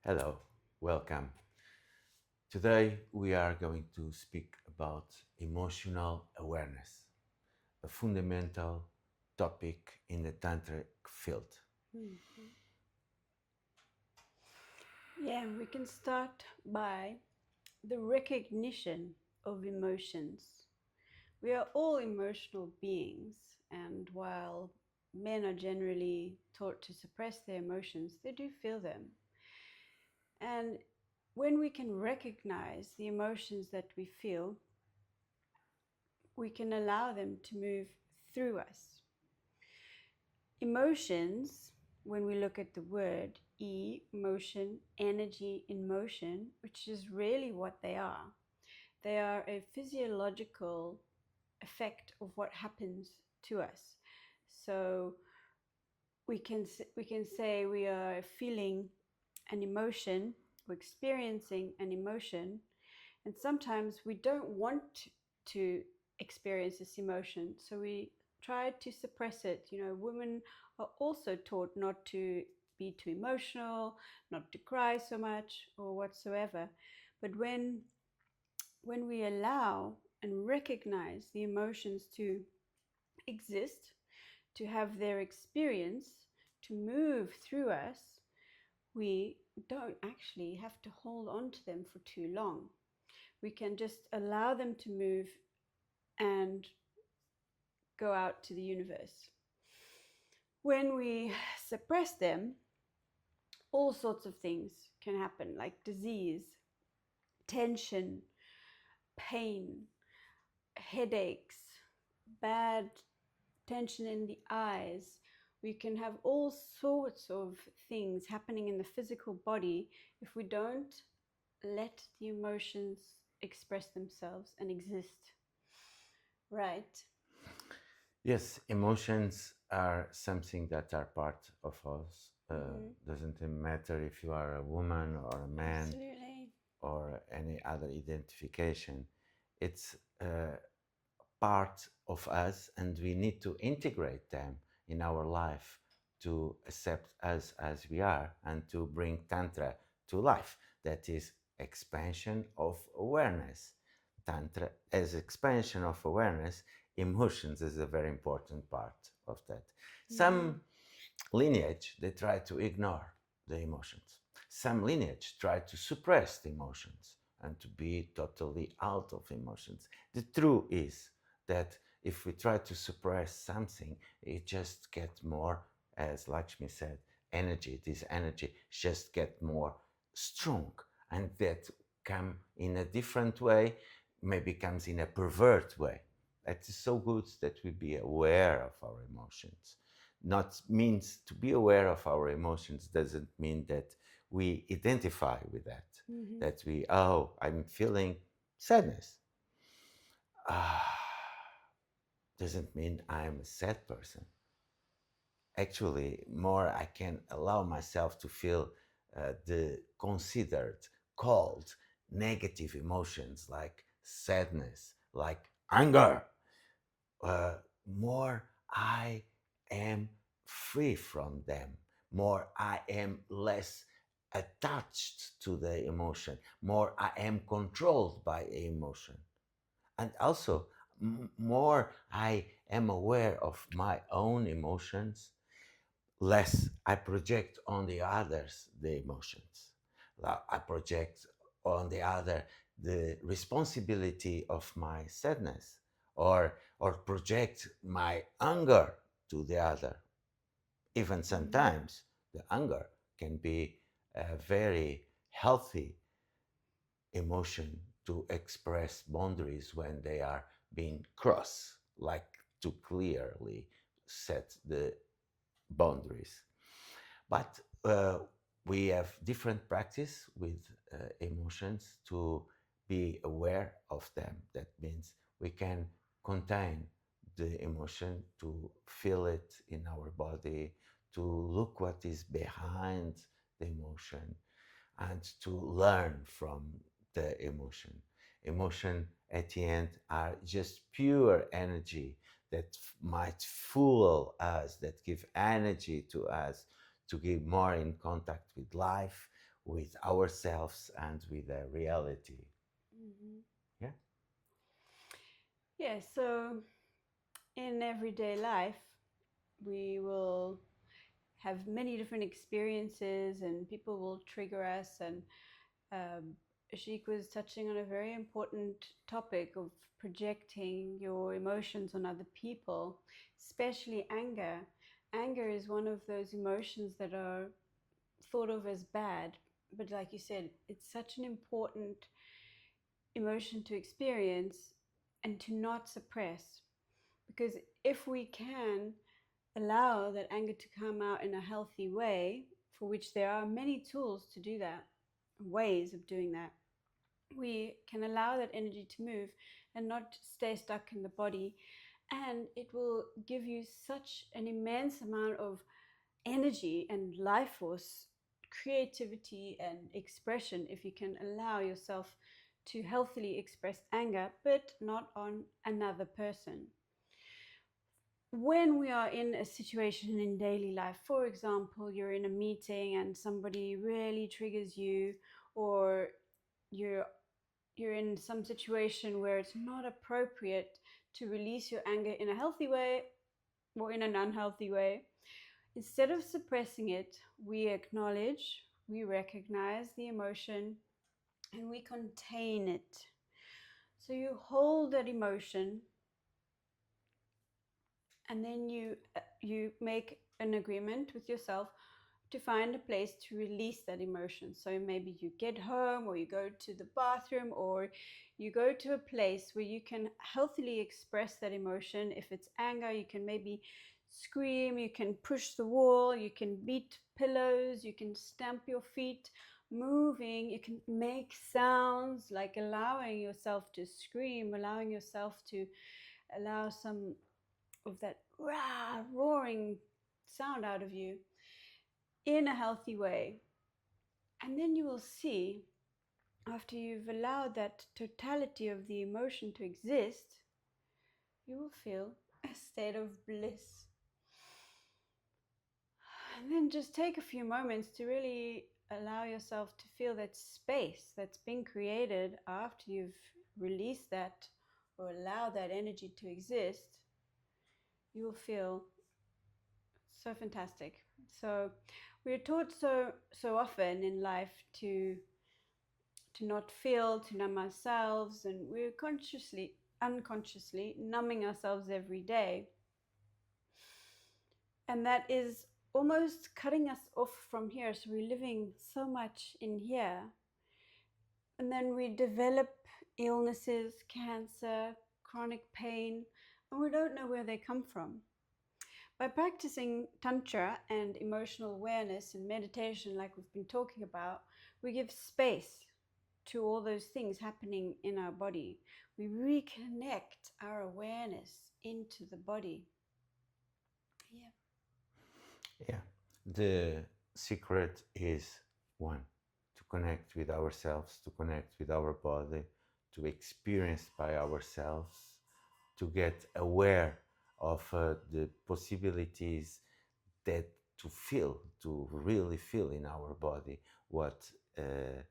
Hello, welcome. Today we are going to speak about emotional awareness, a fundamental topic in the Tantric field. Mhm. Yeah, we can start by the recognition of emotions. We are all emotional beings, and while men are generally taught to suppress their emotions, they do feel them. And when we can recognize the emotions that we feel, we can allow them to move through us. Emotions, when we look at the word emotion, energy in motion, which is really what they are a physiological effect of what happens to us. So we can say we are feeling an emotion, we're experiencing an emotion, and sometimes we don't want to experience this emotion, so we try to suppress it. Women are also taught not to be too emotional, not to cry so much or whatsoever. But when we allow and recognize the emotions to exist, to have their experience, to move through us, we don't actually have to hold on to them for too long. We can just allow them to move and go out to the universe. When we suppress them, all sorts of things can happen, like disease, tension, pain, headaches, bad tension in the eyes. We can have all sorts of things happening in the physical body if we don't let the emotions express themselves and exist. Right? Yes, emotions are something that are part of us. Mm-hmm. Doesn't matter if you are a woman or a man Absolutely. or any other identification. It's part of us, and we need to integrate them in our life to accept us as we are and to bring Tantra to life. That is expansion of awareness. Tantra as expansion of awareness, emotions is a very important part of that. Mm-hmm. Some lineage, they try to ignore the emotions. Some lineage try to suppress the emotions and to be totally out of emotions. The truth is that if we try to suppress something, it just gets more, as Lakshmi said, energy. This energy just get more strong, and that come in a different way, maybe comes in a pervert way. It is so good that we be aware of our emotions. Not means to be aware of our emotions doesn't mean that we identify with that. Mm-hmm. That we, oh, I'm feeling sadness. Ah, doesn't mean I'm a sad person. Actually, more I can allow myself to feel the considered, called negative emotions like sadness, like anger. uh, More I am free from them, more I am less attached to the emotion, more I am controlled by emotion. And also, more I am aware of my own emotions, less I project on the others the emotions. I project on the other the responsibility of my sadness, or project my anger to the other. Even Mm-hmm. sometimes the anger can be a very healthy emotion to express boundaries when they are being crossed, like to clearly set the boundaries. But we have different practice with emotions to be aware of them. That means we can contain the emotion, to feel it in our body, to look what is behind the emotion, and to learn from the emotion. Emotion at the end are just pure energy that might fuel us, that give energy to us to get more in contact with life, with ourselves and with the reality. Mhm. Yeah. Yeah, so in everyday life, we will have many different experiences and people will trigger us. And um, Ashik was touching on a very important topic of projecting your emotions on other people, especially anger. Anger is one of those emotions that are thought of as bad, but like you said, it's such an important emotion to experience and to not suppress. Because if we can allow that anger to come out in a healthy way, for which there are many tools to do that, ways of doing that, we can allow that energy to move and not stay stuck in the body. And it will give you such an immense amount of energy and life force, creativity, and expression if you can allow yourself to healthily express anger, but not on another person. When we are in a situation in daily life, for example, you're in a meeting and somebody really triggers you, or you're you're in some situation where it's not appropriate to release your anger in a healthy way or in an unhealthy way, instead of suppressing it, we acknowledge, we recognize the emotion, and we contain it. So you hold that emotion, and then you make an agreement with yourself to find a place to release that emotion. So maybe you get home, or you go to the bathroom, or you go to a place where you can healthily express that emotion. If it's anger, you can maybe scream, you can push the wall, you can beat pillows, you can stamp your feet, moving, you can make sounds, like allowing yourself to scream, allowing yourself to allow some of that roaring sound out of you in a healthy way. And then you will see, after you've allowed that totality of the emotion to exist, you will feel a state of bliss. And then just take a few moments to really allow yourself to feel that space that's been created after you've released that or allow that energy to exist. You will feel so fantastic. So we're taught so often in life to not feel, to numb ourselves, and we're consciously, unconsciously numbing ourselves every day. And that is almost cutting us off from here. So we're living so much in here. And then we develop illnesses, cancer, chronic pain, and we don't know where they come from. By practicing Tantra and emotional awareness and meditation, like we've been talking about, we give space to all those things happening in our body. We reconnect our awareness into the body. Yeah. Yeah. The secret is one, to connect with ourselves, to connect with our body, to experience by ourselves, to get aware of the possibilities that to feel, to really feel in our body uh,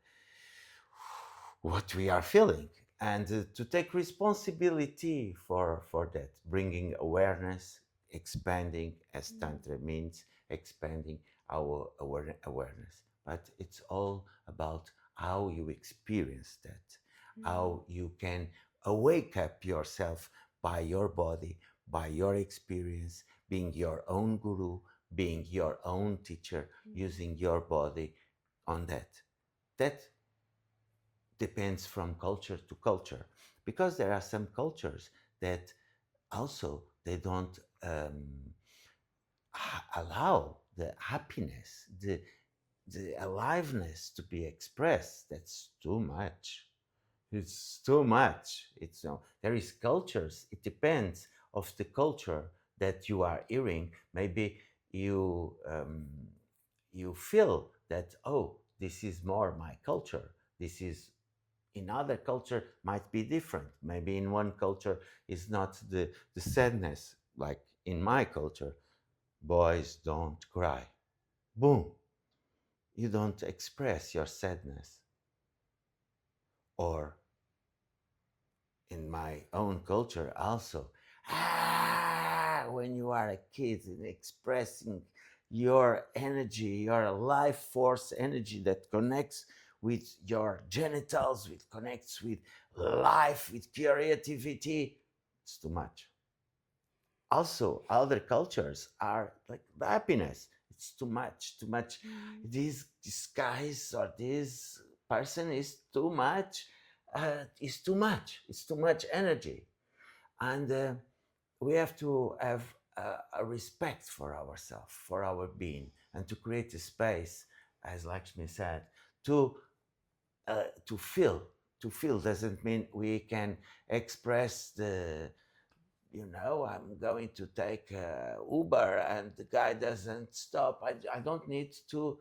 what we are feeling, and to take responsibility for that, bringing awareness, expanding, as Mm. Tantra means, expanding our awareness. But it's all about how you experience that, Mm. how you can awake up yourself by your body, by your experience, being your own guru, being your own teacher, Mm. using your body on that. That depends from culture to culture, because there are some cultures that also they don't allow the happiness, the aliveness to be expressed. That's too much. It's too much. It's there is cultures. It depends of the culture that you are hearing. Maybe you feel that, oh, this is more my culture. This is in other culture might be different. Maybe in one culture is not the sadness, like in my culture, boys don't cry. Boom. you don't express your sadness. Or in my own culture also, when you are a kid and expressing your energy, your life force energy that connects with your genitals, with connects with life, with creativity, it's too much. Also other cultures are like happiness, it's too much, too much. Mm. This guys or this person is too much, is too much, it's too much energy. And we have to have a respect for ourselves, for our being, and to create a space, as Lakshmi said, to to feel. To feel doesn't mean we can express the, I'm going to take Uber and the guy doesn't stop. I don't need to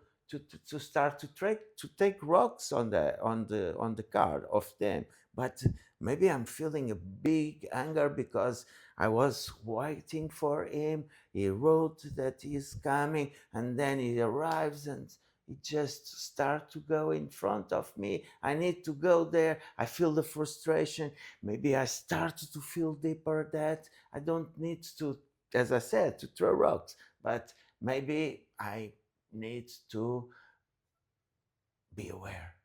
start to take rocks on the car of them. But maybe I'm feeling a big anger because I was waiting for him. He wrote that he's coming, and then he arrives and he just start to go in front of me. I need to go there. I feel the frustration. Maybe I start to feel deeper that I don't need to, as I said, to throw rocks, but maybe I need to be aware,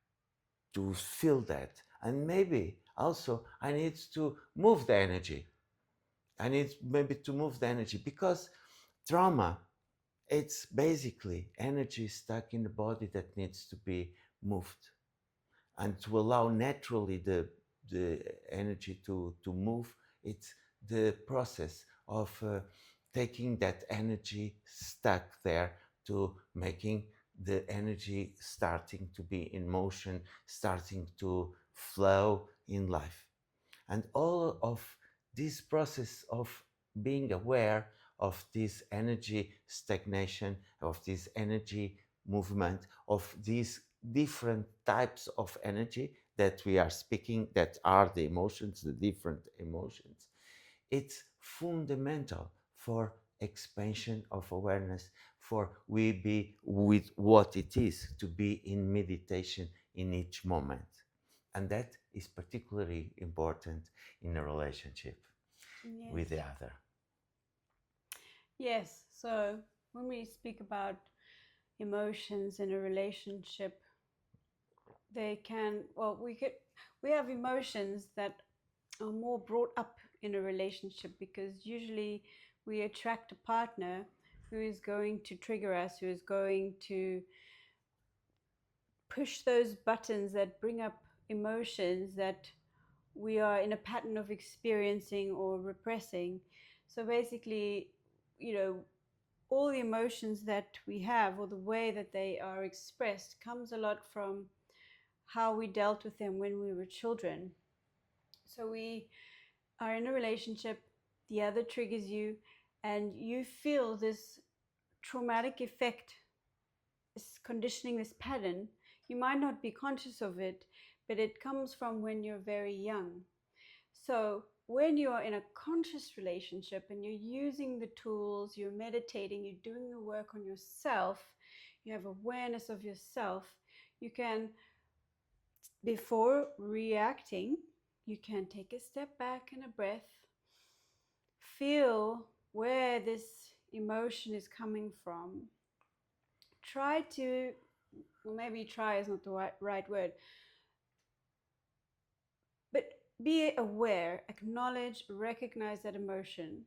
to feel that. And maybe also I need to move the energy. I need maybe to move the energy because trauma, it's basically energy stuck in the body that needs to be moved, and to allow naturally the energy to move. It's the process of taking that energy stuck there to making the energy starting to be in motion, starting to flow in life. And all of this process of being aware of this energy stagnation, of this energy movement, of these different types of energy that we are speaking, that are the emotions, the different emotions, it's fundamental for expansion of awareness, for we be with what it is to be in meditation in each moment. And that is particularly important in a relationship Yes. with the other. Yes. So when we speak about emotions in a relationship, they can, well, we have emotions that are more brought up in a relationship because usually we attract a partner who is going to trigger us, who is going to push those buttons that bring up emotions that we are in a pattern of experiencing or repressing. So basically, you know, all the emotions that we have or the way that they are expressed comes a lot from how we dealt with them when we were children. So we are in a relationship, the other triggers you, and you feel this traumatic effect, this conditioning, this pattern. You might not be conscious of it, but it comes from when you're very young. So when you are in a conscious relationship and you're using the tools, you're meditating, you're doing the work on yourself, you have awareness of yourself, you can, before reacting, you can take a step back and a breath, feel where this emotion is coming from. Try to, well, maybe try is not the right word, but be aware, acknowledge, recognize that emotion,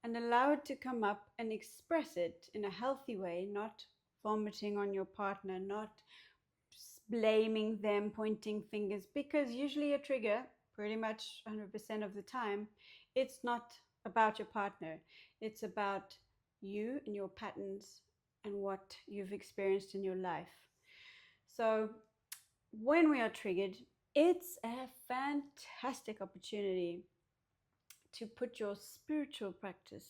and allow it to come up and express it in a healthy way, not vomiting on your partner, not blaming them, pointing fingers, because usually a trigger, pretty much 100% of the time, it's not about your partner. It's about you and your patterns and what you've experienced in your life. So when we are triggered, it's a fantastic opportunity to put your spiritual practice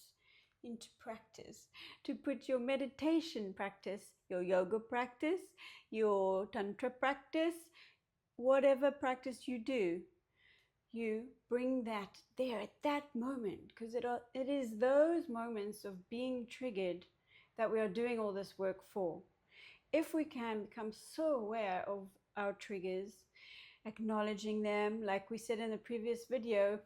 into practice, to put your meditation practice, your yoga practice, your tantra practice, whatever practice you do, you bring that there at that moment, because it is those moments of being triggered that we are doing all this work for. if we can become so aware of our triggers, acknowledging them, like we said in the previous video,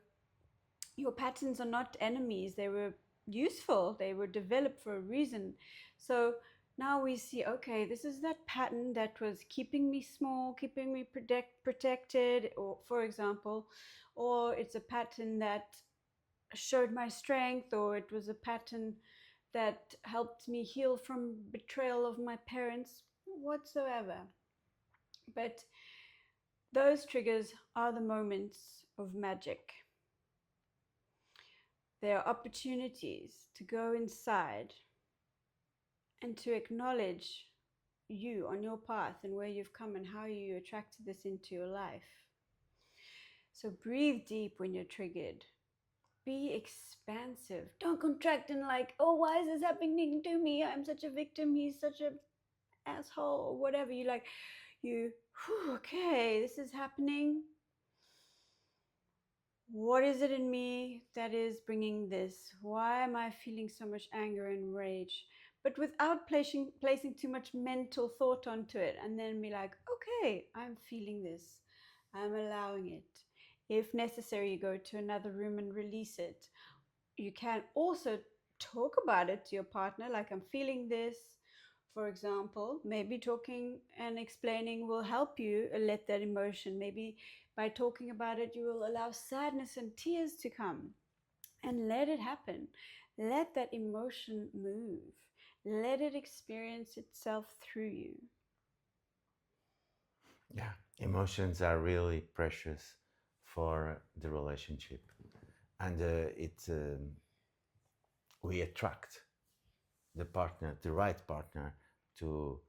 your patterns are not enemies. They were useful, they were developed for a reason. So now we see, okay, this is that pattern that was keeping me small, keeping me protected, or for example, or it's a pattern that showed my strength, or it was a pattern that helped me heal from betrayal of my parents, whatsoever. But those triggers are the moments of magic. They are opportunities to go inside and to acknowledge you on your path and where you've come and how you attracted this into your life. So breathe deep when you're triggered. Be expansive. Don't contract and like, oh, why is this happening to me? I'm such a victim. He's such a asshole or whatever. You like, okay, this is happening. What is it in me that is bringing this? Why am I feeling so much anger and rage? But without placing too much mental thought onto it, and then be like, okay, I'm feeling this. I'm allowing it. If necessary, you go to another room and release it. You can also talk about it to your partner, like, I'm feeling this. For example, maybe talking and explaining will help you let that emotion. Maybe by talking about it, you will allow sadness and tears to come and let it happen. Let that emotion move. Let it experience itself through you. Yeah, emotions are really precious for the relationship, and we attract the partner, the right partner, to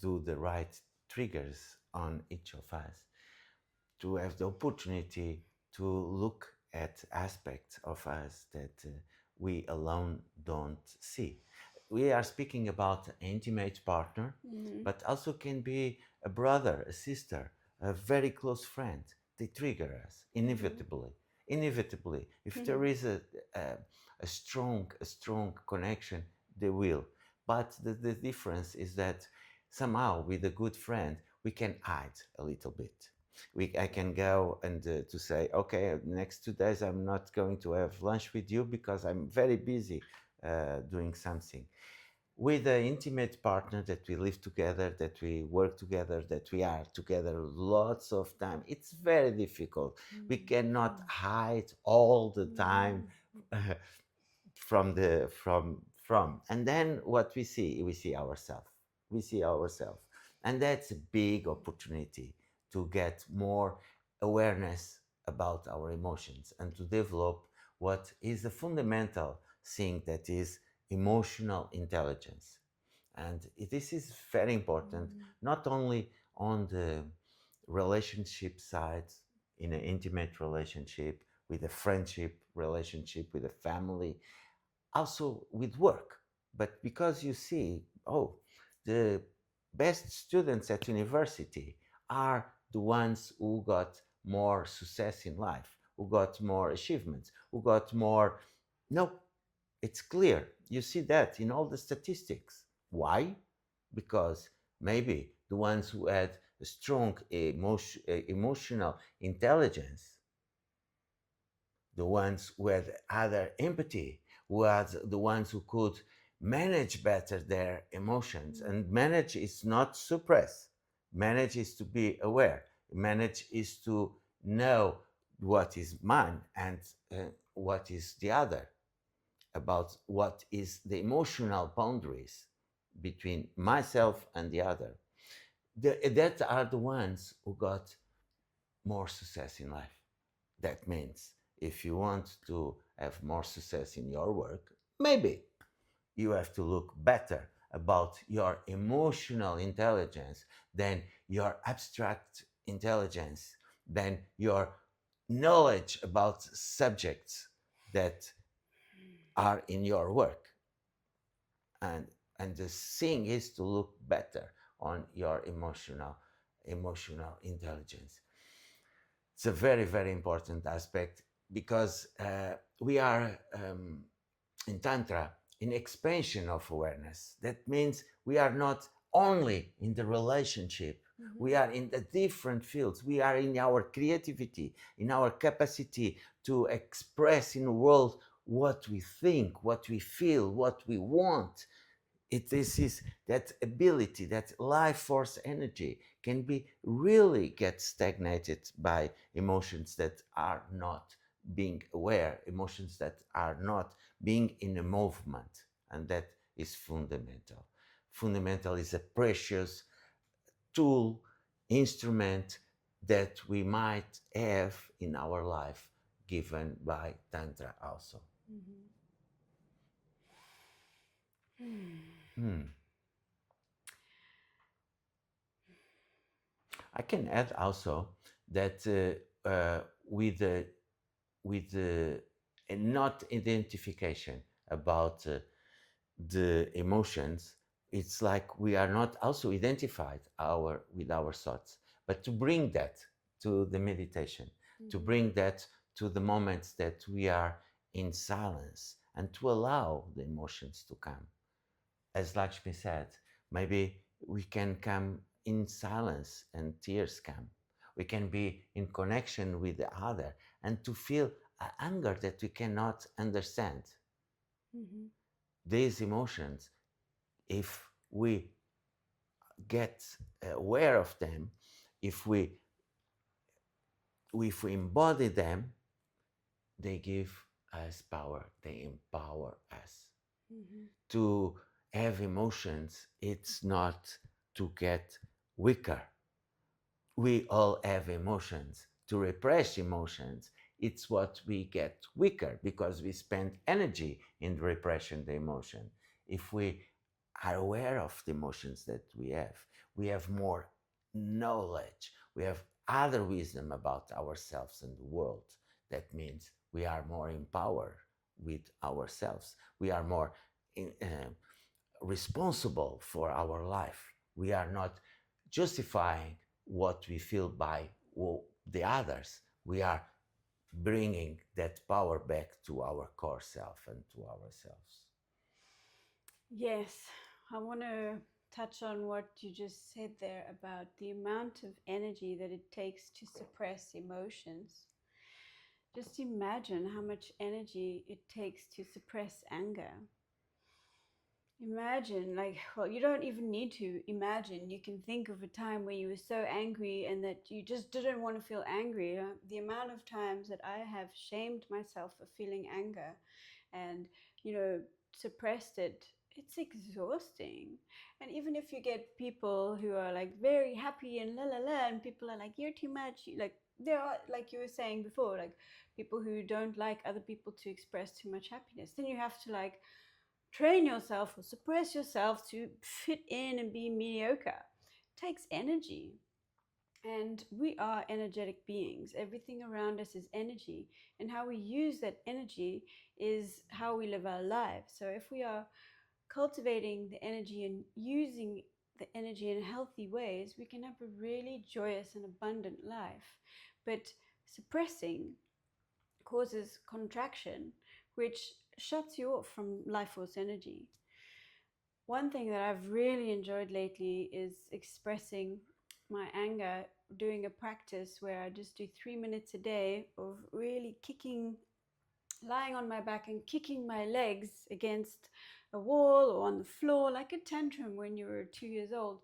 do the right triggers on each of us, to have the opportunity to look at aspects of us that we alone don't see. We are speaking about an intimate partner, Mm-hmm. but also can be a brother, a sister, a very close friend. They trigger us inevitably. Inevitably, if there Mm-hmm. is a, a strong connection, they will. But the difference is that somehow, with a good friend, we can hide a little bit. I can go and to say, okay, next 2 days I'm not going to have lunch with you because I'm very busy doing something. With an intimate partner that we live together, that we work together, that we are together lots of time, it's very difficult. We cannot hide all the time and then what we see ourselves, and that's a big opportunity to get more awareness about our emotions and to develop what is the fundamental thing, that is emotional intelligence. And this is very important, not only on the relationship side, in an intimate relationship, with a friendship relationship, with a family, also with work. But because you see, oh, the best students at university are the ones who got more success in life, who got more achievements, who got more. No, it's clear. You see that in all the statistics. Why? Because maybe the ones who had a strong emotional intelligence, the ones who had other empathy, who are the ones who could manage better their emotions. And manage is not suppress. Manage is to be aware. Manage is to know what is mine and what is the other, about what is the emotional boundaries between myself and the other. That are the ones who got more success in life. That means if you want to have more success in your work, maybe you have to look better about your emotional intelligence than your abstract intelligence, than your knowledge about subjects that are in your work. And the thing is to look better on your emotional intelligence. It's a very, very important aspect, because we are in Tantra in expansion of awareness. That means we are not only in the relationship. Mm-hmm. We are in the different fields. We are in our creativity, in our capacity to express in the world what we think, what we feel, what we want. This is that ability, that life force energy can be really get stagnated by emotions that are not being aware, emotions that are not being in a movement. And that is fundamental. Fundamental is a precious tool, instrument that we might have in our life, given by Tantra also. Mm-hmm. Hmm. I can add also that with a not identification about the emotions, it's like we are not also identified our with our thoughts, but to bring that to the meditation, to Mm-hmm. bring that to the moments that we are in silence and to allow the emotions to come. As Lakshmi said, maybe we can come in silence and tears come. We can be in connection with the other and to feel a anger that we cannot understand. Mm-hmm. These emotions, if we get aware of them, if we if we embody them, they give us power. They empower us. Mm-hmm. To have emotions, it's not to get weaker. We all have emotions. To repress emotions, it's what we get weaker because we spend energy in repression the emotion. If we are aware of the emotions that we have more knowledge, we have other wisdom about ourselves and the world. That means we are more empowered with ourselves. We are more responsible for our life. We are not justifying what we feel by the others. We are bringing that power back to our core self and to ourselves. Yes, I want to touch on what you just said there about the amount of energy that it takes to suppress emotions. Just imagine how much energy it takes to suppress anger. Imagine, like, well, you don't even need to imagine. You can think of a time where you were so angry and that you just didn't want to feel angry. The amount of times that I have shamed myself for feeling anger and, suppressed it, it's exhausting. And even if you get people who are like very happy and la la la, and people are like, you're too much, like, there are, like you were saying before, like people who don't like other people to express too much happiness, then you have to like train yourself or suppress yourself to fit in and be mediocre. It takes energy. And we are energetic beings. Everything around us is energy. And how we use that energy is how we live our lives. So if we are cultivating the energy and using the energy in healthy ways, we can have a really joyous and abundant life. But suppressing causes contraction, which shuts you off from life force energy. One thing that I've really enjoyed lately is expressing my anger, doing a practice where I just do 3 minutes a day of really kicking, lying on my back and kicking my legs against a wall or on the floor like a tantrum when you were 2 years old.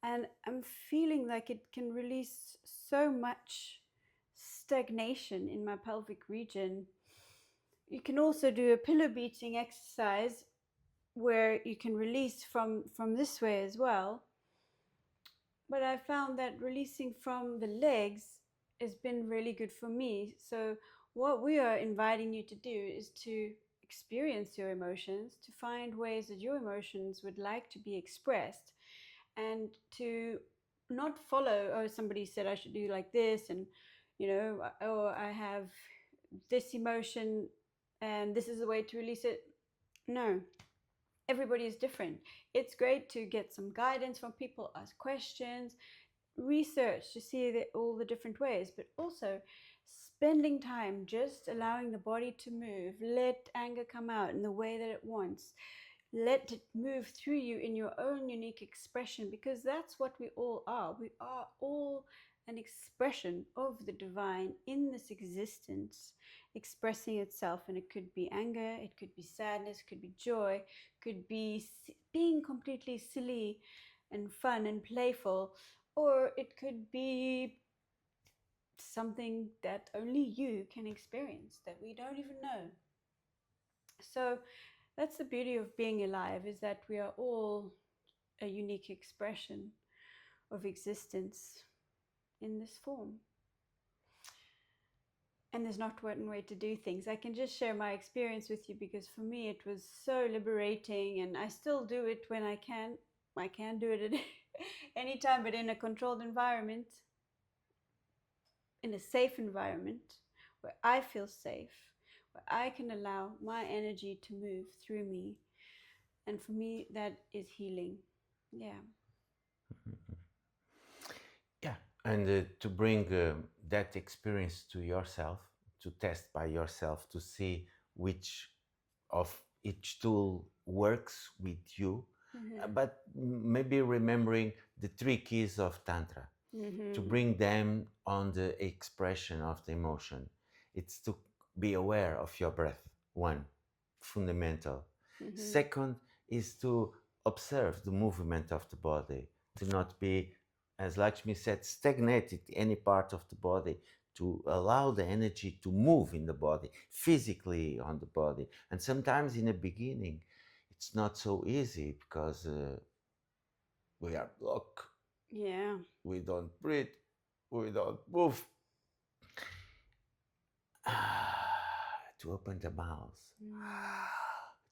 And I'm feeling like it can release so much stagnation in my pelvic region. You can also do a pillow beating exercise where you can release from this way as well. But I found that releasing from the legs has been really good for me. So what we are inviting you to do is to experience your emotions, to find ways that your emotions would like to be expressed, and to not follow, oh, somebody said I should do like this, and oh, I have this emotion and this is the way to release it. No, everybody is different. It's great to get some guidance from people, ask questions, research to see all the different ways, but also spending time just allowing the body to move, let anger come out in the way that it wants, let it move through you in your own unique expression, because that's what we all are. We are all an expression of the divine in this existence, expressing itself. And it could be anger, it could be sadness, it could be joy, could be being completely silly and fun and playful, or it could be something that only you can experience that we don't even know. So that's the beauty of being alive, is that we are all a unique expression of existence in this form. And there's not one way to do things. I can just share my experience with you, because for me it was so liberating, and I still do it when I can. I can do it at any time, but in a controlled environment, in a safe environment where I feel safe, where I can allow my energy to move through me. And for me, that is healing. Yeah. Yeah, and to bring that experience to yourself, to test by yourself, to see which of each tool works with you, Mm-hmm. but maybe remembering the three keys of Tantra, to Mm-hmm. bring them on the expression of the emotion. It's to be aware of your breath, one, fundamental. Mm-hmm. Second is to observe the movement of the body, to not be, as Lakshmi said, stagnated any part of the body, to allow the energy to move in the body, physically on the body. And sometimes in the beginning, it's not so easy because we are blocked, Yeah. we don't breathe, we don't move. To open the mouth, Mm.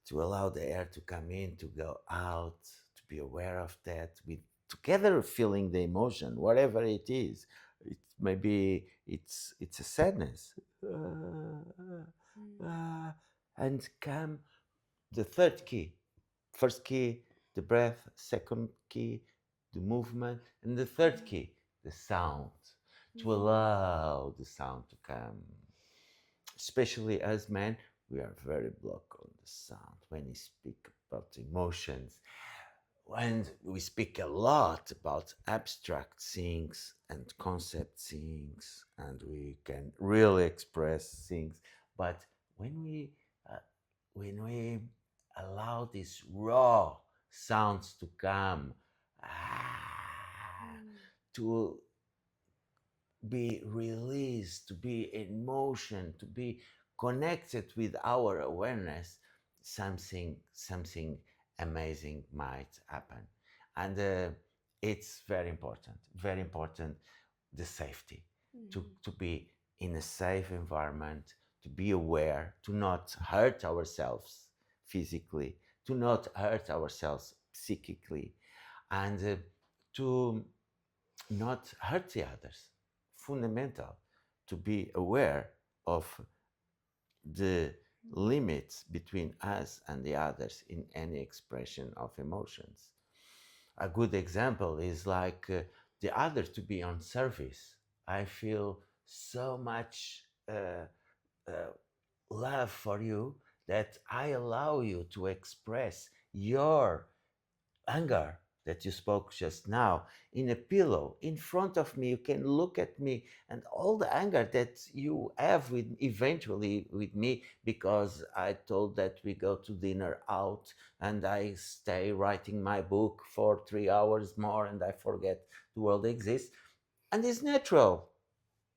to allow the air to come in, to go out, to be aware of that, with together feeling the emotion, whatever it is. It maybe it's a sadness, Mm. and come the third key. First key, the breath. Second key, the movement, and the third key, the sound. To Mm. allow the sound to come. Especially as men, we are very blocked on the sound when we speak about emotions. And we speak a lot about abstract things and concept things, and we can really express things. But when we uh, when we allow these raw sounds to come, Mm. to be released, to be in motion, to be connected with our awareness, something amazing might happen. And it's very important, the safety, Mm. to be in a safe environment, to be aware, to not hurt ourselves physically, to not hurt ourselves psychically, and to not hurt the others. Fundamental to be aware of the limits between us and the others in any expression of emotions. A good example is like the other to be on service. I feel so much uh, love for you that I allow you to express your anger that you spoke just now in a pillow in front of me. You can look at me, and all the anger that you have with eventually with me because I told that we go to dinner out and I stay writing my book for 3 hours more and I forget the world exists. And it's natural,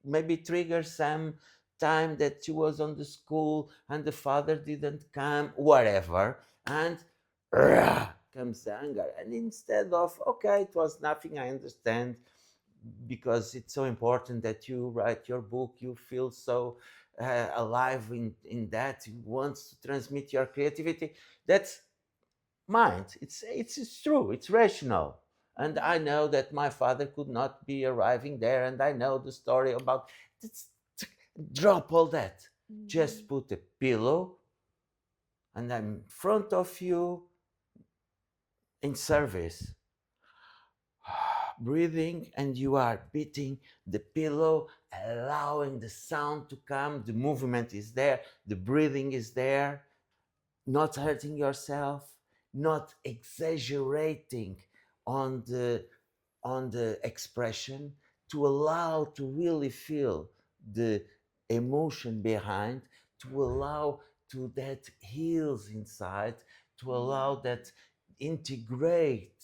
maybe trigger some time that she was on the school and the father didn't come, whatever, and comes the anger. And instead of, okay, it was nothing, I understand, because it's so important that you write your book, you feel so alive in that, you want to transmit your creativity. That's mind. It's true, it's rational. And I Mm. know that my father could not be arriving there, and I know the story about it's, drop all that. Just Mm. put a pillow and I'm in front of you in service, breathing, and you are beating the pillow, allowing the sound to come. The movement is there, the breathing is there, not hurting yourself, not exaggerating on the expression, to allow to really feel the emotion behind, to allow to that heals inside, to allow that integrate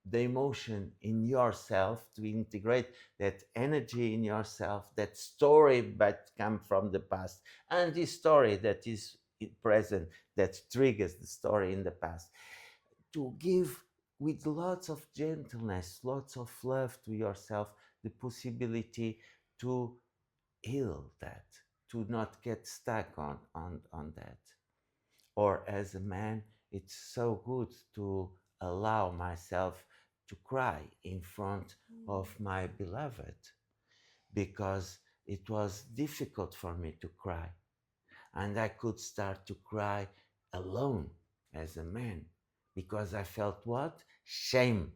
the emotion in yourself, to integrate that energy in yourself, that story that come from the past, and this story that is present, that triggers the story in the past, to give with lots of gentleness, lots of love to yourself, the possibility to heal that, to not get stuck on that. Or as a man, it's so good to allow myself to cry in front of my beloved, because it was difficult for me to cry. And I could start to cry alone as a man, because I felt what? Shame.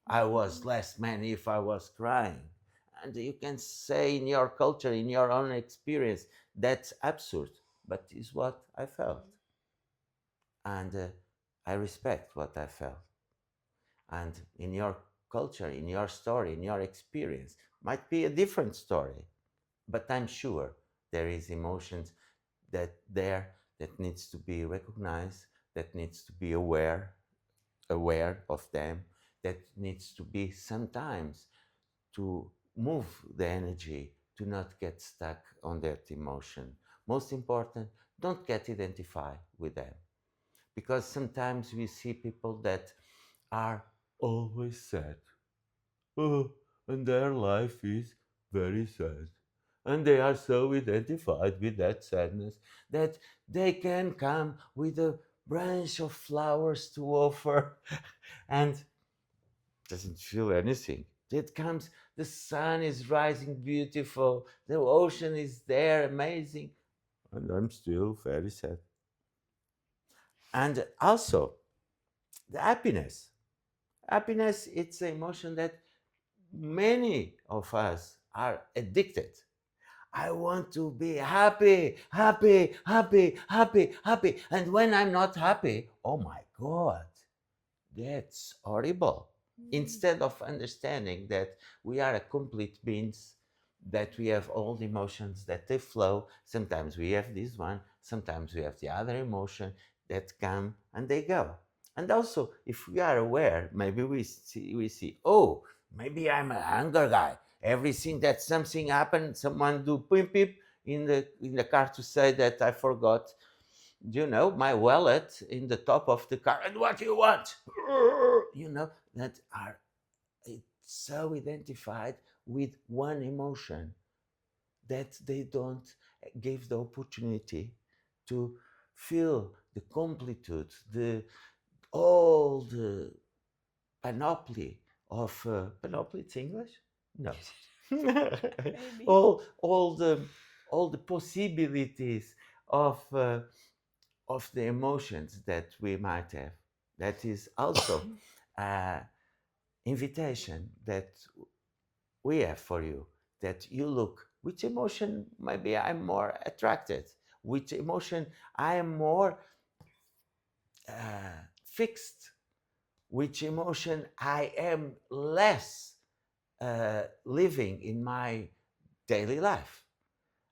I was less man if I was crying. And you can say in your culture, in your own experience, that's absurd, but it's what I felt. And I respect what I felt. And in your culture, in your story, in your experience, might be a different story, but I'm sure there is emotions that needs to be recognized, that needs to be aware of them, that needs to be sometimes to move the energy, to not get stuck on that emotion. Most important, don't get identified with them, because sometimes we see people that are always sad. Oh, and their life is very sad. And they are so identified with that sadness that they can come with a branch of flowers to offer and doesn't feel anything. It comes, the sun is rising beautiful, the ocean is there, amazing, and I'm still very sad. And also, the happiness. Happiness, it's an emotion that many of us are addicted. I want to be happy, happy, happy, happy, happy. And when I'm not happy, oh my God, that's horrible. Instead of understanding that we are a complete beings, that we have all the emotions, that they flow. Sometimes we have this one, sometimes we have the other emotion that come and they go. And also, if we are aware, maybe we see, oh, maybe I'm a hunger guy. Everything that something happened, someone do pimp pip in the car to say that I forgot, my wallet in the top of the car. And what do you want? That are so identified with one emotion that they don't give the opportunity to feel the completude, the all the panoply of panoply. It's English? No. Maybe. all the possibilities of the emotions that we might have. That is also an invitation that we have for you, that you look which emotion maybe I'm more attracted, which emotion I am more fixed, which emotion I am less living in my daily life,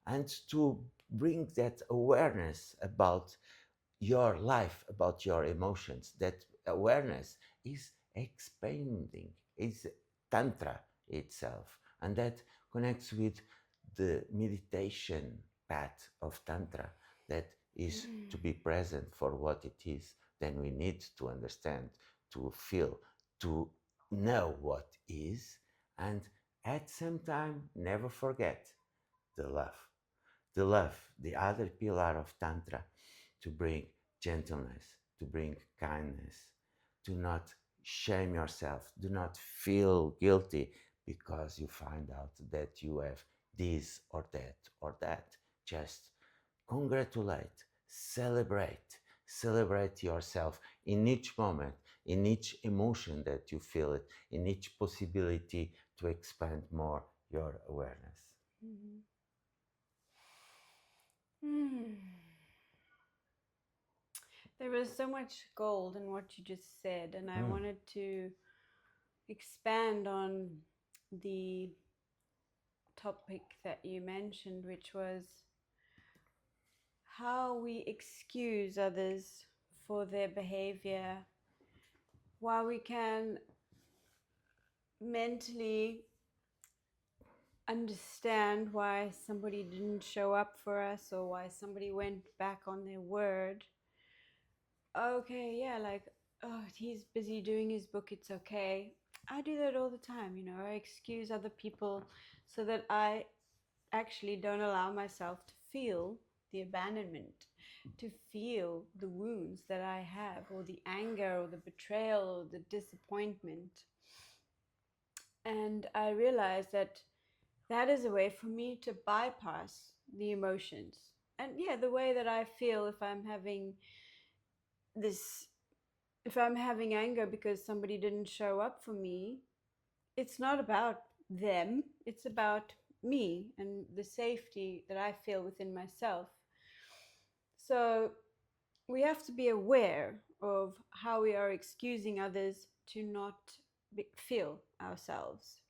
and to bring that awareness about your life, about your emotions. That awareness is expanding, is Tantra itself. And that connects with the meditation path of Tantra, that is to be present for what it is. Then we need to understand, to feel, to know what is, and at some time, never forget the love. The love, the other pillar of Tantra, to bring gentleness, to bring kindness, to not shame yourself, do not feel guilty because you find out that you have this or that or that. Just congratulate, celebrate yourself in each moment, in each emotion that you feel it, in each possibility to expand more your awareness. Mhm. Hmm. There was so much gold in what you just said, and I Mm. wanted to expand on the topic that you mentioned, which was how we excuse others for their behavior while we can mentally understand why somebody didn't show up for us or why somebody went back on their word. Okay, yeah, like, oh, he's busy doing his book, it's okay. I do that all the time, you know, I excuse other people so that I actually don't allow myself to feel the abandonment, to feel the wounds that I have, or the anger, or the betrayal, or the disappointment. And I realized that that is a way for me to bypass the emotions. And yeah, the way that I feel this, if I'm having anger because somebody didn't show up for me, it's not about them, it's about me and the safety that I feel within myself. So we have to be aware of how we are excusing others to not feel ourselves.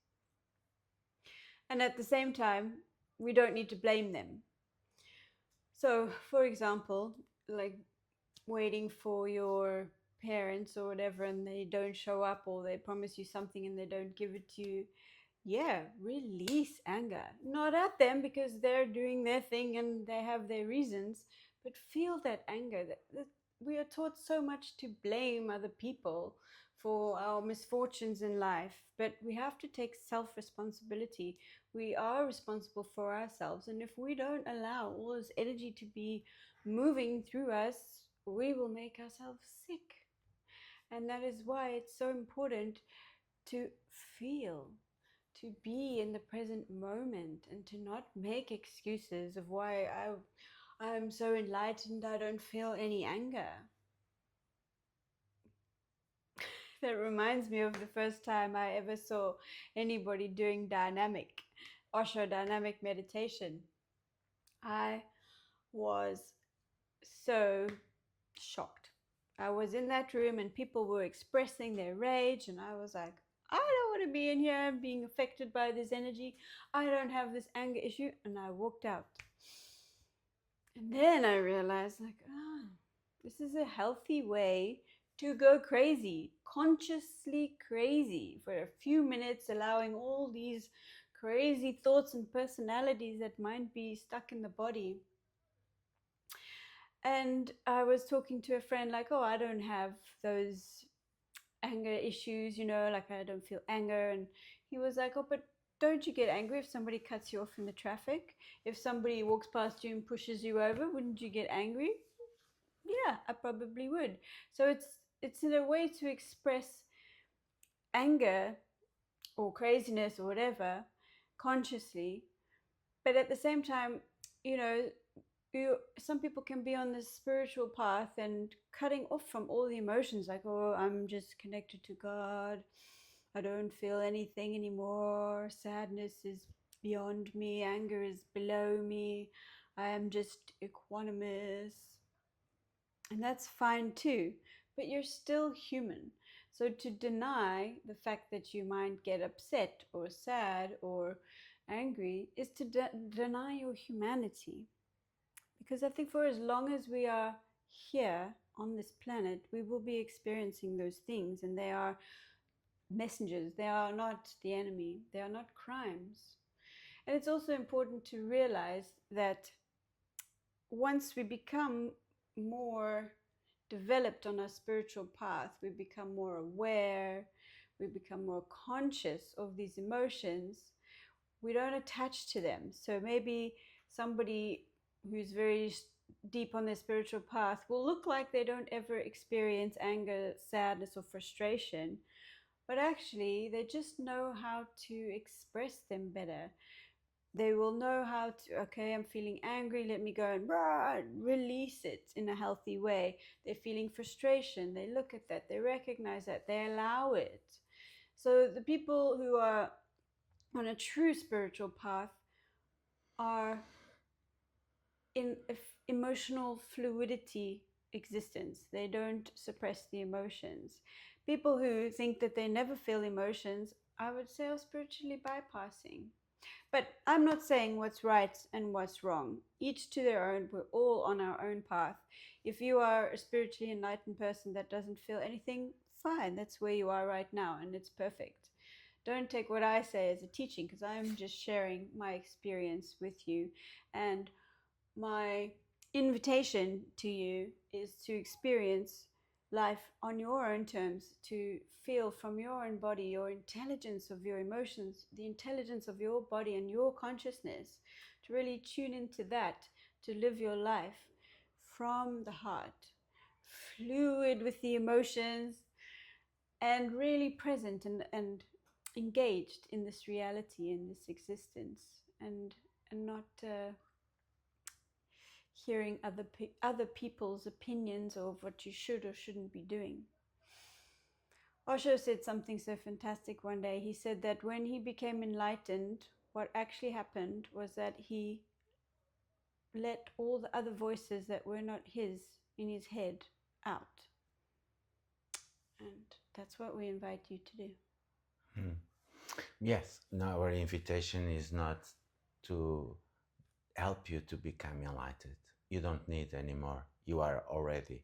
And at the same time, we don't need to blame them. So, for example, like waiting for your parents or whatever and they don't show up, or they promise you something and they don't give it to you, yeah, release anger. Not at them because they're doing their thing and they have their reasons, but feel that anger. That we are taught so much to blame other people for our misfortunes in life, but we have to take self responsibility. We are responsible for ourselves, and if we don't allow all this energy to be moving through us, we will make ourselves sick. And that is why it's so important to feel, to be in the present moment, and to not make excuses of why I'm so enlightened I don't feel any anger. That reminds me of the first time I ever saw anybody doing Osho dynamic meditation. I was so shocked. I was in that room and people were expressing their rage, and I was like, I don't want to be in here being affected by this energy. I don't have this anger issue. And I walked out. And then I realized, like, this is a healthy way to go crazy, consciously crazy for a few minutes, allowing all these crazy thoughts and personalities that might be stuck in the body. And I was talking to a friend, like, oh, I don't have those anger issues, you know, like I don't feel anger. And he was like, oh, but don't you get angry if somebody cuts you off in the traffic? If somebody walks past you and pushes you over, wouldn't you get angry? Yeah, I probably would. So it's in a way to express anger or craziness or whatever consciously, but at the same time, you know, some people can be on this spiritual path and cutting off from all the emotions, like, oh, I'm just connected to God, I don't feel anything anymore, sadness is beyond me, anger is below me, I am just equanimous. And that's fine too, but you're still human. So to deny the fact that you might get upset or sad or angry is to deny your humanity. Because I think for as long as we are here on this planet, we will be experiencing those things, and they are messengers. They are not the enemy, they are not crimes. And it's also important to realize that once we become more developed on our spiritual path, we become more aware, we become more conscious of these emotions, we don't attach to them. So maybe somebody who's very deep on their spiritual path will look like they don't ever experience anger, sadness, or frustration, but actually they just know how to express them better. They will know how to, okay, I'm feeling angry, let me go and release it in a healthy way. They're feeling frustration, they look at that, they recognize that, they allow it. So the people who are on a true spiritual path are in emotional fluidity existence. They don't suppress the emotions. People who think that they never feel emotions, I would say, are spiritually bypassing. But I'm not saying what's right and what's wrong. Each to their own. We're all on our own path. If you are a spiritually enlightened person that doesn't feel anything, fine. That's where you are right now, and it's perfect. Don't take what I say as a teaching, because I'm just sharing my experience with you. And my invitation to you is to experience life on your own terms, to feel from your own body, your intelligence of your emotions, the intelligence of your body and your consciousness, to really tune into that, to live your life from the heart, fluid with the emotions, and really present and engaged in this reality, in this existence, and not hearing other people's opinions of what you should or shouldn't be doing. Osho said something so fantastic one day. He said that when he became enlightened, what actually happened was that he let all the other voices that were not his in his head out. And that's what we invite you to do. Hmm. Yes, now our invitation is not to help you to become enlightened. You don't need anymore. You are already.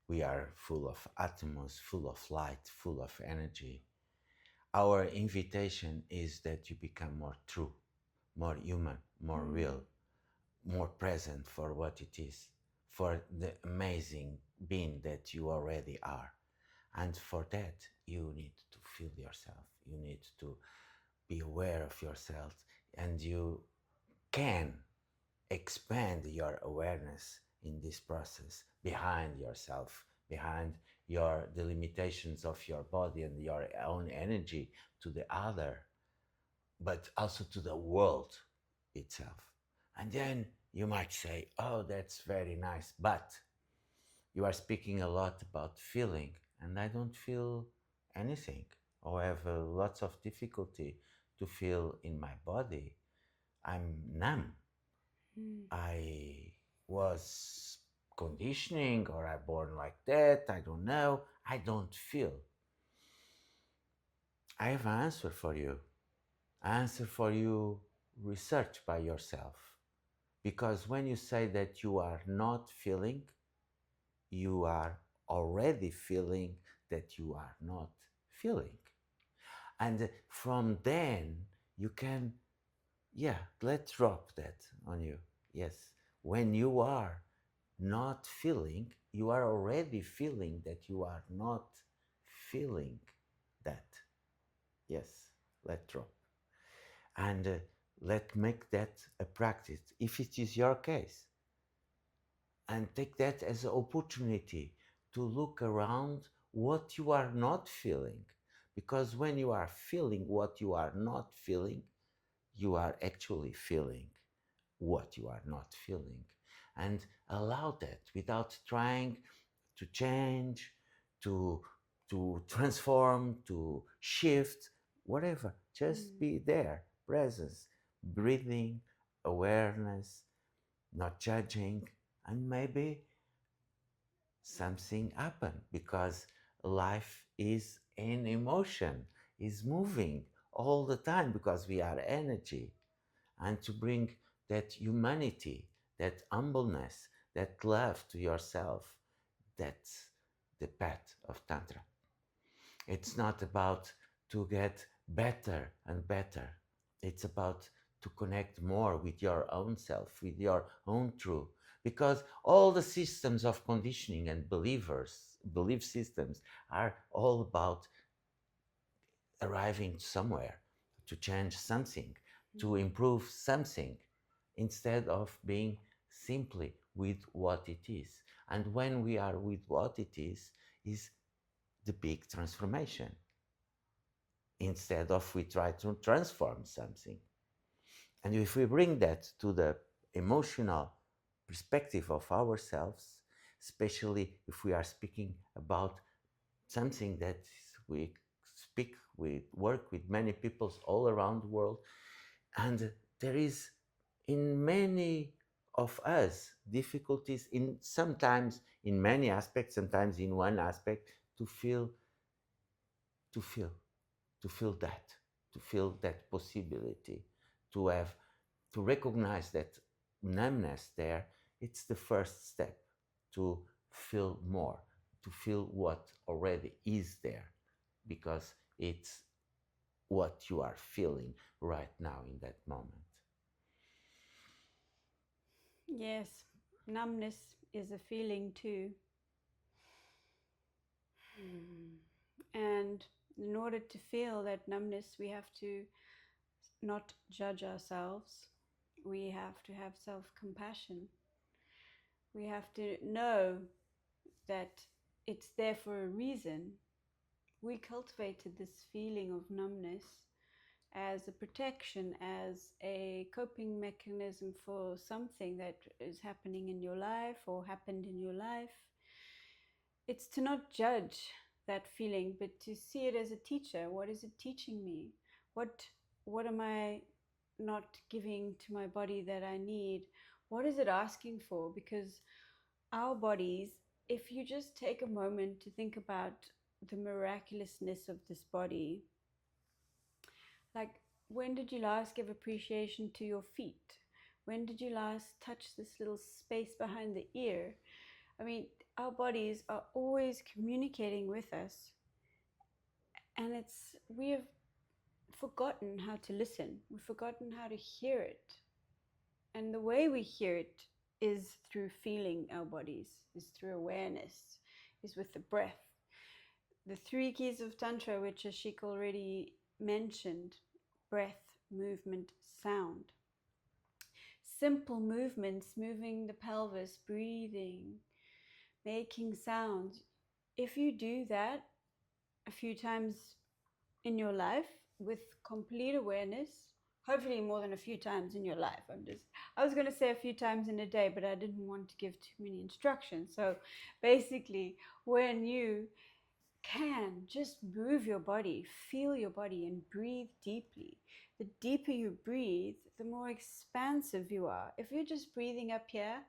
We are full of atoms, full of light, full of energy. Our invitation is that you become more true, more human, more real, more present for what it is, for the amazing being that you already are. And for that, you need to feel yourself. You need to be aware of yourself, and you can expand your awareness in this process behind yourself, behind the limitations of your body and your own energy to the other, but also to the world itself. And then you might say, oh, that's very nice, but you are speaking a lot about feeling, and I don't feel anything, or have lots of difficulty to feel in my body. I'm numb. Mm. I was conditioning, or I born like that. I don't know. I don't feel. I have an answer for you. Answer for you. Research by yourself. Because when you say that you are not feeling, you are already feeling that you are not feeling. And from then, you can, yeah, let's drop that on you. Yes. When you are not feeling, you are already feeling that you are not feeling that. Yes, let drop. And let make that a practice if it is your case. And take that as an opportunity to look around what you are not feeling. Because when you are feeling what you are not feeling, you are actually feeling what you are not feeling. And allow that without trying to change, to, to transform, to shift, whatever. Just Mm. be there, presence, breathing, awareness, not judging, and maybe something happen because life is in emotion, is moving all the time because we are energy. And to bring that humanity, that humbleness, that love to yourself, that's the path of Tantra. It's not about to get better and better. It's about to connect more with your own self, with your own truth. Because all the systems of conditioning and belief systems are all about arriving somewhere, to change something, to Mm. improve something, instead of being simply with what it is. And when we are with what it is the big transformation. Instead of we try to transform something. And if we bring that to the emotional perspective of ourselves, especially if we are speaking about something that we speak with, work with many peoples all around the world, and there is in many of us difficulties in sometimes in many aspects, sometimes in one aspect, to feel to feel to feel that to feel that possibility, to have to recognize that numbness there. It's the first step to feel more, to feel what already is there, because it's what you are feeling right now in that moment. Yes, numbness is a feeling too. And in order to feel that numbness, we have to not judge ourselves. We have to have self compassion. We have to know that it's there for a reason. We cultivated this feeling of numbness as a protection, as a coping mechanism for something that is happening in your life or happened in your life. It's to not judge that feeling, but to see it as a teacher. What is it teaching me? What what am I not giving to my body that I need? What is it asking for? Because our bodies, if you just take a moment to think about the miraculousness of this body, like, when did you last give appreciation to your feet? When did you last touch this little space behind the ear? I mean, our bodies are always communicating with us, and we have forgotten how to listen. We've forgotten how to hear it. And the way we hear it is through feeling our bodies, is through awareness, is with the breath. The three keys of Tantra, which Ashik already mentioned: breath, movement, sound. Simple movements, moving the pelvis, breathing, making sounds. If you do that a few times in your life with complete awareness, hopefully more than a few times in your life. I was going to say a few times in a day, but I didn't want to give too many instructions. So basically, when you can just move your body, feel your body, and breathe deeply. The deeper you breathe, the more expansive you are. If you're just breathing up here,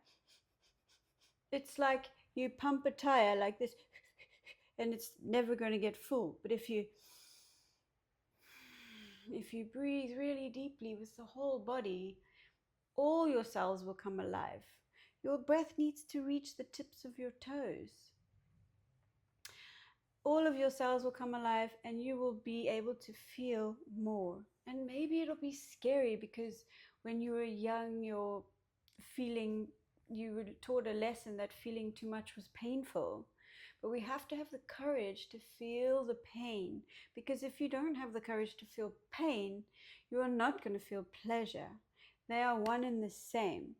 it's like you pump a tire like this, and it's never going to get full. But if you breathe really deeply with the whole body, all your cells will come alive. Your breath needs to reach the tips of your toes. All of your cells will come alive, and you will be able to feel more. And maybe it'll be scary because when you were young, you were taught a lesson that feeling too much was painful. But we have to have the courage to feel the pain, because if you don't have the courage to feel pain, you are not going to feel pleasure. They are one and the same.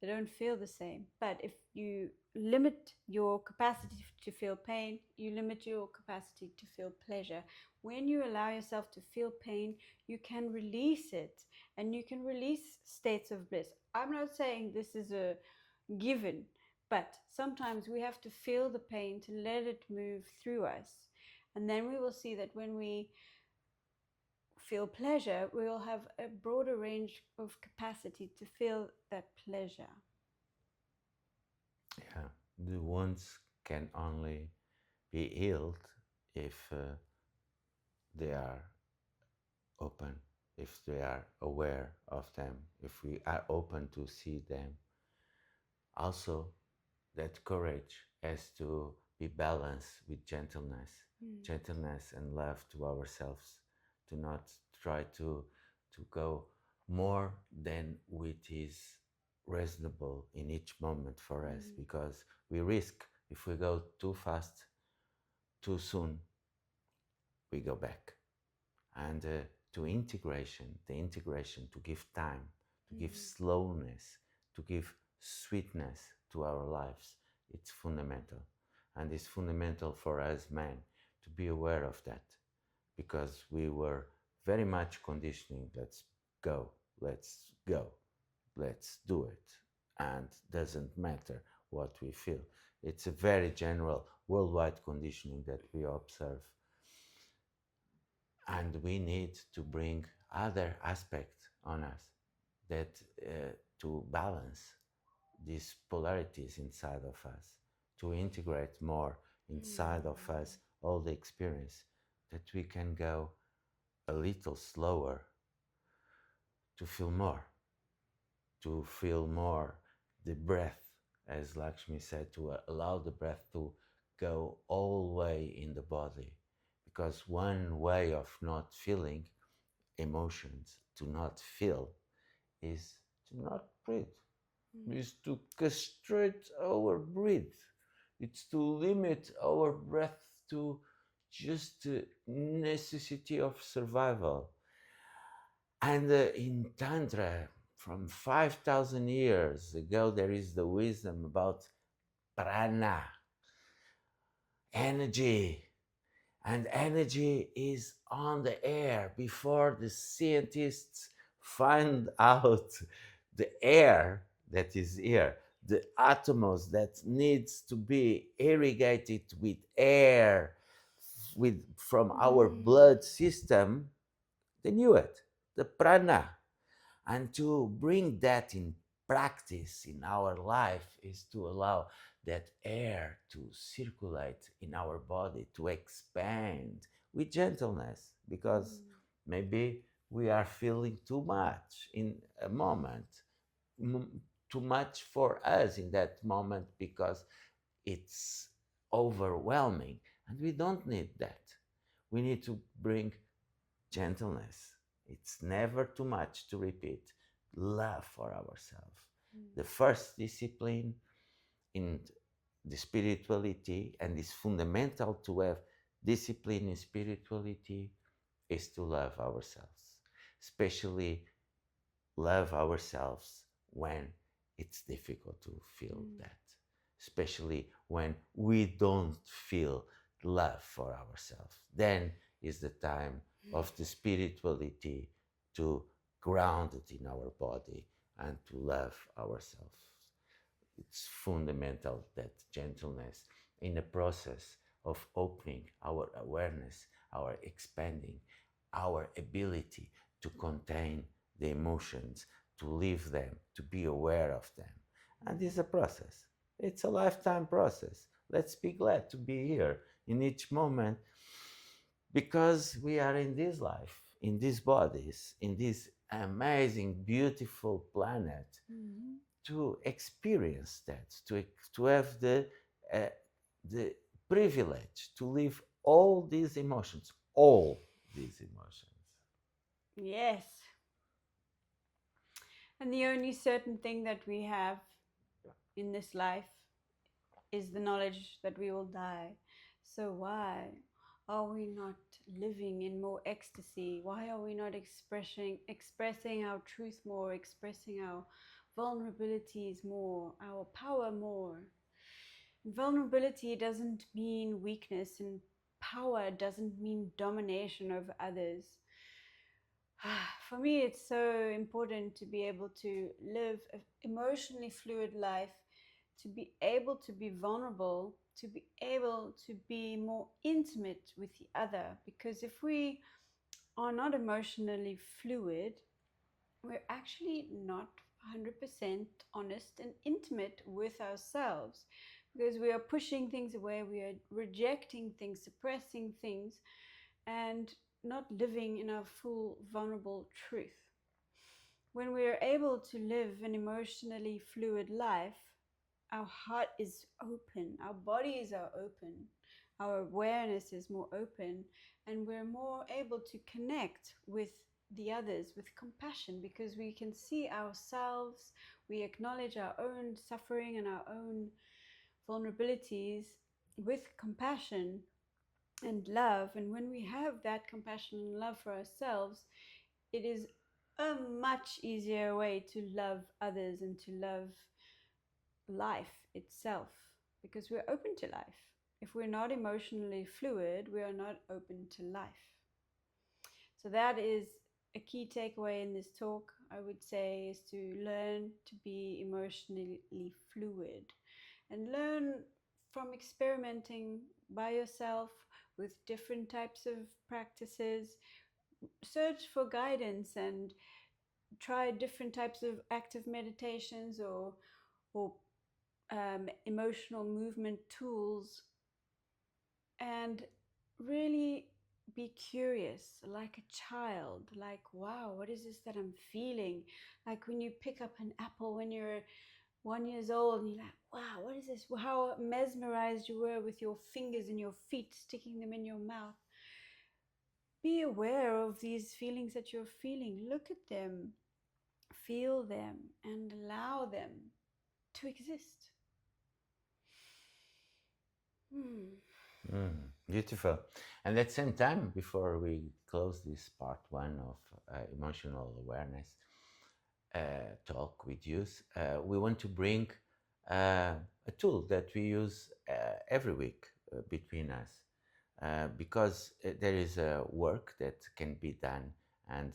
They don't feel the same. But if you limit your capacity to feel pain, you limit your capacity to feel pleasure. When you allow yourself to feel pain, you can release it, and you can release states of bliss. I'm not saying this is a given, but sometimes we have to feel the pain to let it move through us. And then we will see that when we feel pleasure, we will have a broader range of capacity to feel that pleasure. Yeah, the wounds can only be healed if they are open, if they are aware of them, if we are open to see them. Also, that courage has to be balanced with gentleness, Mm. gentleness and love to ourselves, to not try to go more than which is reasonable in each moment for us, Mm. because we risk, if we go too fast, too soon, we go back. And to integration, the integration, to give time, to give Mm. slowness, to give sweetness to our lives, it's fundamental. And it's fundamental for us men to be aware of that, because we were very much conditioning: let's go, let's go, let's do it, and doesn't matter what we feel. It's a very general worldwide conditioning that we observe, and we need to bring other aspects on us that to balance. these polarities inside of us, to integrate more inside of us all the experience, that we can go a little slower to feel more, the breath, as Lakshmi said, to allow the breath to go all way in the body. Because one way of not feeling emotions, to not feel, is to not breathe, is to castrate our breath. It's to limit our breath to just the necessity of survival. And in Tantra, from 5,000 years ago, there is the wisdom about prana, energy. And energy is on the air before the scientists find out the air that is here, the atoms that needs to be irrigated with air from our blood system. They knew it, the prana. And to bring that in practice in our life is to allow that air to circulate in our body, to expand with gentleness, because maybe we are feeling too much in a moment, too much for us in that moment, because it's overwhelming. And we don't need that. We need to bring gentleness. It's never too much to repeat. Love for ourselves. The first discipline in the spirituality, and is fundamental to have discipline in spirituality, is to love ourselves. Especially love ourselves when it's difficult to feel that. Especially when we don't feel love for ourselves. Then is the time of the spirituality to ground it in our body and to love ourselves. It's fundamental, that gentleness in the process of opening our awareness, our expanding, our ability to contain the emotions, to live them, to be aware of them. And it's a process. It's a lifetime process. Let's be glad to be here in each moment, because we are in this life, in these bodies, in this amazing, beautiful planet, to experience that, to have uh, the privilege to live all these emotions. Yes. And the only certain thing that we have in this life is the knowledge that we will die. So why are we not living in more ecstasy? Why are we not expressing our truth more, expressing our vulnerabilities more, our power more? Vulnerability doesn't mean weakness, and power doesn't mean domination over others. For me, it's so important to be able to live an emotionally fluid life, to be able to be vulnerable, to be able to be more intimate with the other. Because if we are not emotionally fluid, we're actually not 100% honest and intimate with ourselves, because we are pushing things away, we are rejecting things, suppressing things, and not living in our full vulnerable truth. When we are able to live an emotionally fluid life, our heart is open, our bodies are open, our awareness is more open, and we're more able to connect with the others with compassion, because we can see ourselves, we acknowledge our own suffering and our own vulnerabilities with compassion and love. And when we have that compassion and love for ourselves, it is a much easier way to love others and to love life itself, because we're open to life. If we're not emotionally fluid, we are not open to life. So that is a key takeaway in this talk, I would say, is to learn to be emotionally fluid and learn from experimenting by yourself with different types of practices. Search for guidance and try different types of active meditations, or or emotional movement tools, and really be curious like a child, like, wow, what is this that I'm feeling? Like when you pick up an apple when you're 1 years old and you're like, wow, what is this? How mesmerized you were with your fingers and your feet sticking them in your mouth. Be aware of these feelings that you're feeling. Look at them, feel them, and allow them to exist. Hmm. Beautiful. And at the same time, before we close this part one of emotional awareness talk with you, we want to bring a tool that we use every week between us. Because there is work that can be done, and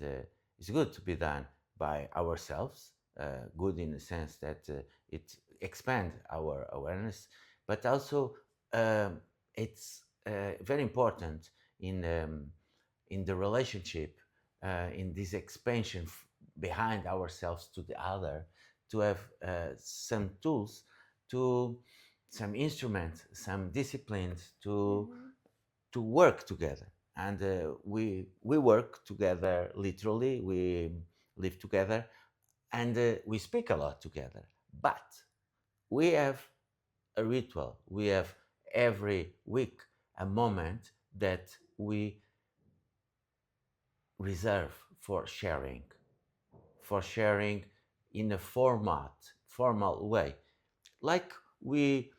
it's good to be done by ourselves, good in the sense that it expands our awareness, but also um, it's very important in in the relationship, in this expansion behind ourselves to the other, to have some tools, to some instruments, some disciplines Mm-hmm. to work together. And we work together literally. We live together, and we speak a lot together. But we have a ritual. We have every week a moment that we reserve for sharing in a formal way. Like we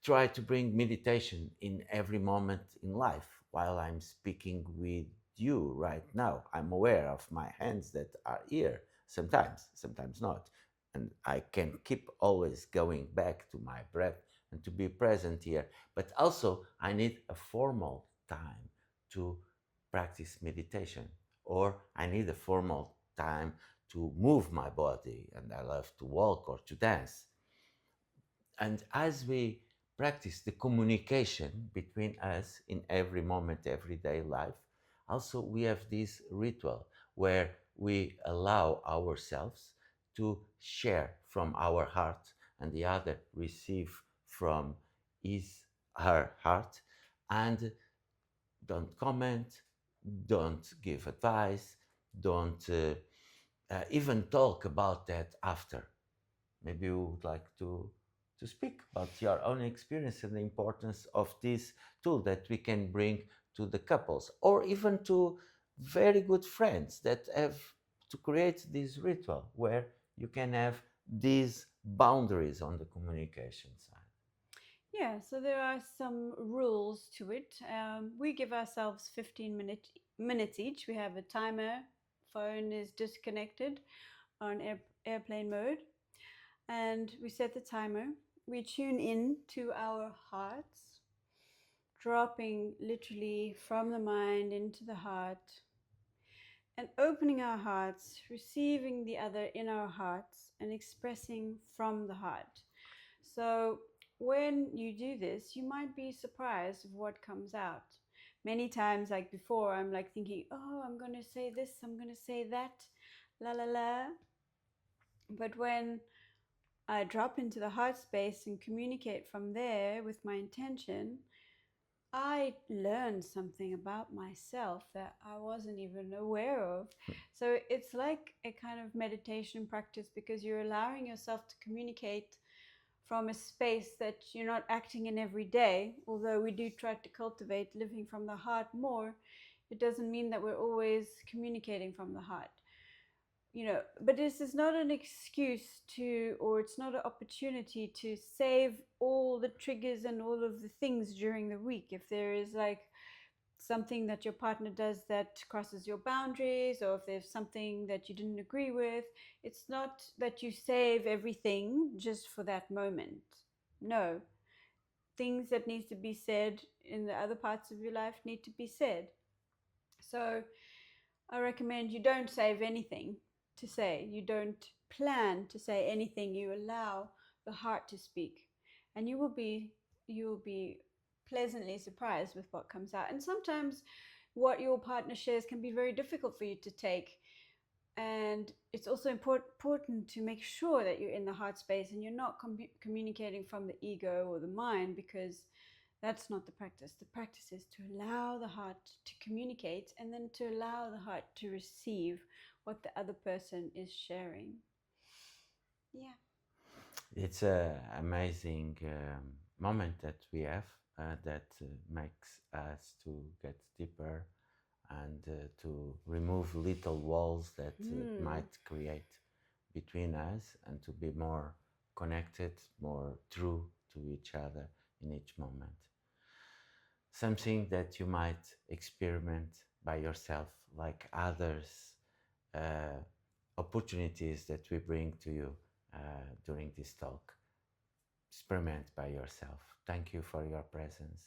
try to bring meditation in every moment in life. While I'm speaking with you right now, I'm aware of my hands that are here sometimes, sometimes not. And I can keep always going back to my breath and to be present here. But also, I need a formal time to practice meditation, or I need a formal time to move my body. And I love to walk or to dance. And as we practice the communication between us in every moment, everyday life, also we have this ritual where we allow ourselves to share from our heart, and the other receive from his her heart, and don't comment, don't give advice, don't even talk about that after. Maybe you would like to speak about your own experience and the importance of this tool that we can bring to the couples, or even to very good friends that have to create this ritual where you can have these boundaries on the communication side. Yeah, so there are some rules to it. We give ourselves 15 minutes each. We have a timer, phone is disconnected on airplane mode, and we set the timer. We tune in to our hearts, dropping literally from the mind into the heart, and opening our hearts, receiving the other in our hearts, and expressing from the heart. So, when you do this, you might be surprised of what comes out. Many times, like before, I'm like thinking, oh, I'm going to say this, I'm going to say that, la la la. But when I drop into the heart space and communicate from there with my intention, I learned something about myself that I wasn't even aware of. So it's like a kind of meditation practice because you're allowing yourself to communicate from a space that you're not acting in every day. Although we do try to cultivate living from the heart more, it doesn't mean that we're always communicating from the heart. But this is not an excuse to, or it's not an opportunity to save all the triggers and all of the things during the week. If there is like something that your partner does that crosses your boundaries, or if there's something that you didn't agree with, it's not that you save everything just for that moment. No, things that needs to be said in the other parts of your life need to be said. So I recommend you don't save anything to say. You don't plan to say anything. You allow the heart to speak, and you will be pleasantly surprised with what comes out. And sometimes what your partner shares can be very difficult for you to take. And it's also important to make sure that you're in the heart space and you're not communicating from the ego or the mind, because that's not the practice. The practice is to allow the heart to communicate and then to allow the heart to receive what the other person is sharing. Yeah. It's an amazing moment that we have that makes us to get deeper and to remove little walls that Hmm. might create between us and to be more connected, more true to each other in each moment. Something that you might experiment by yourself, like others, uh, opportunities that we bring to you during this talk. Experiment by yourself. Thank you for your presence.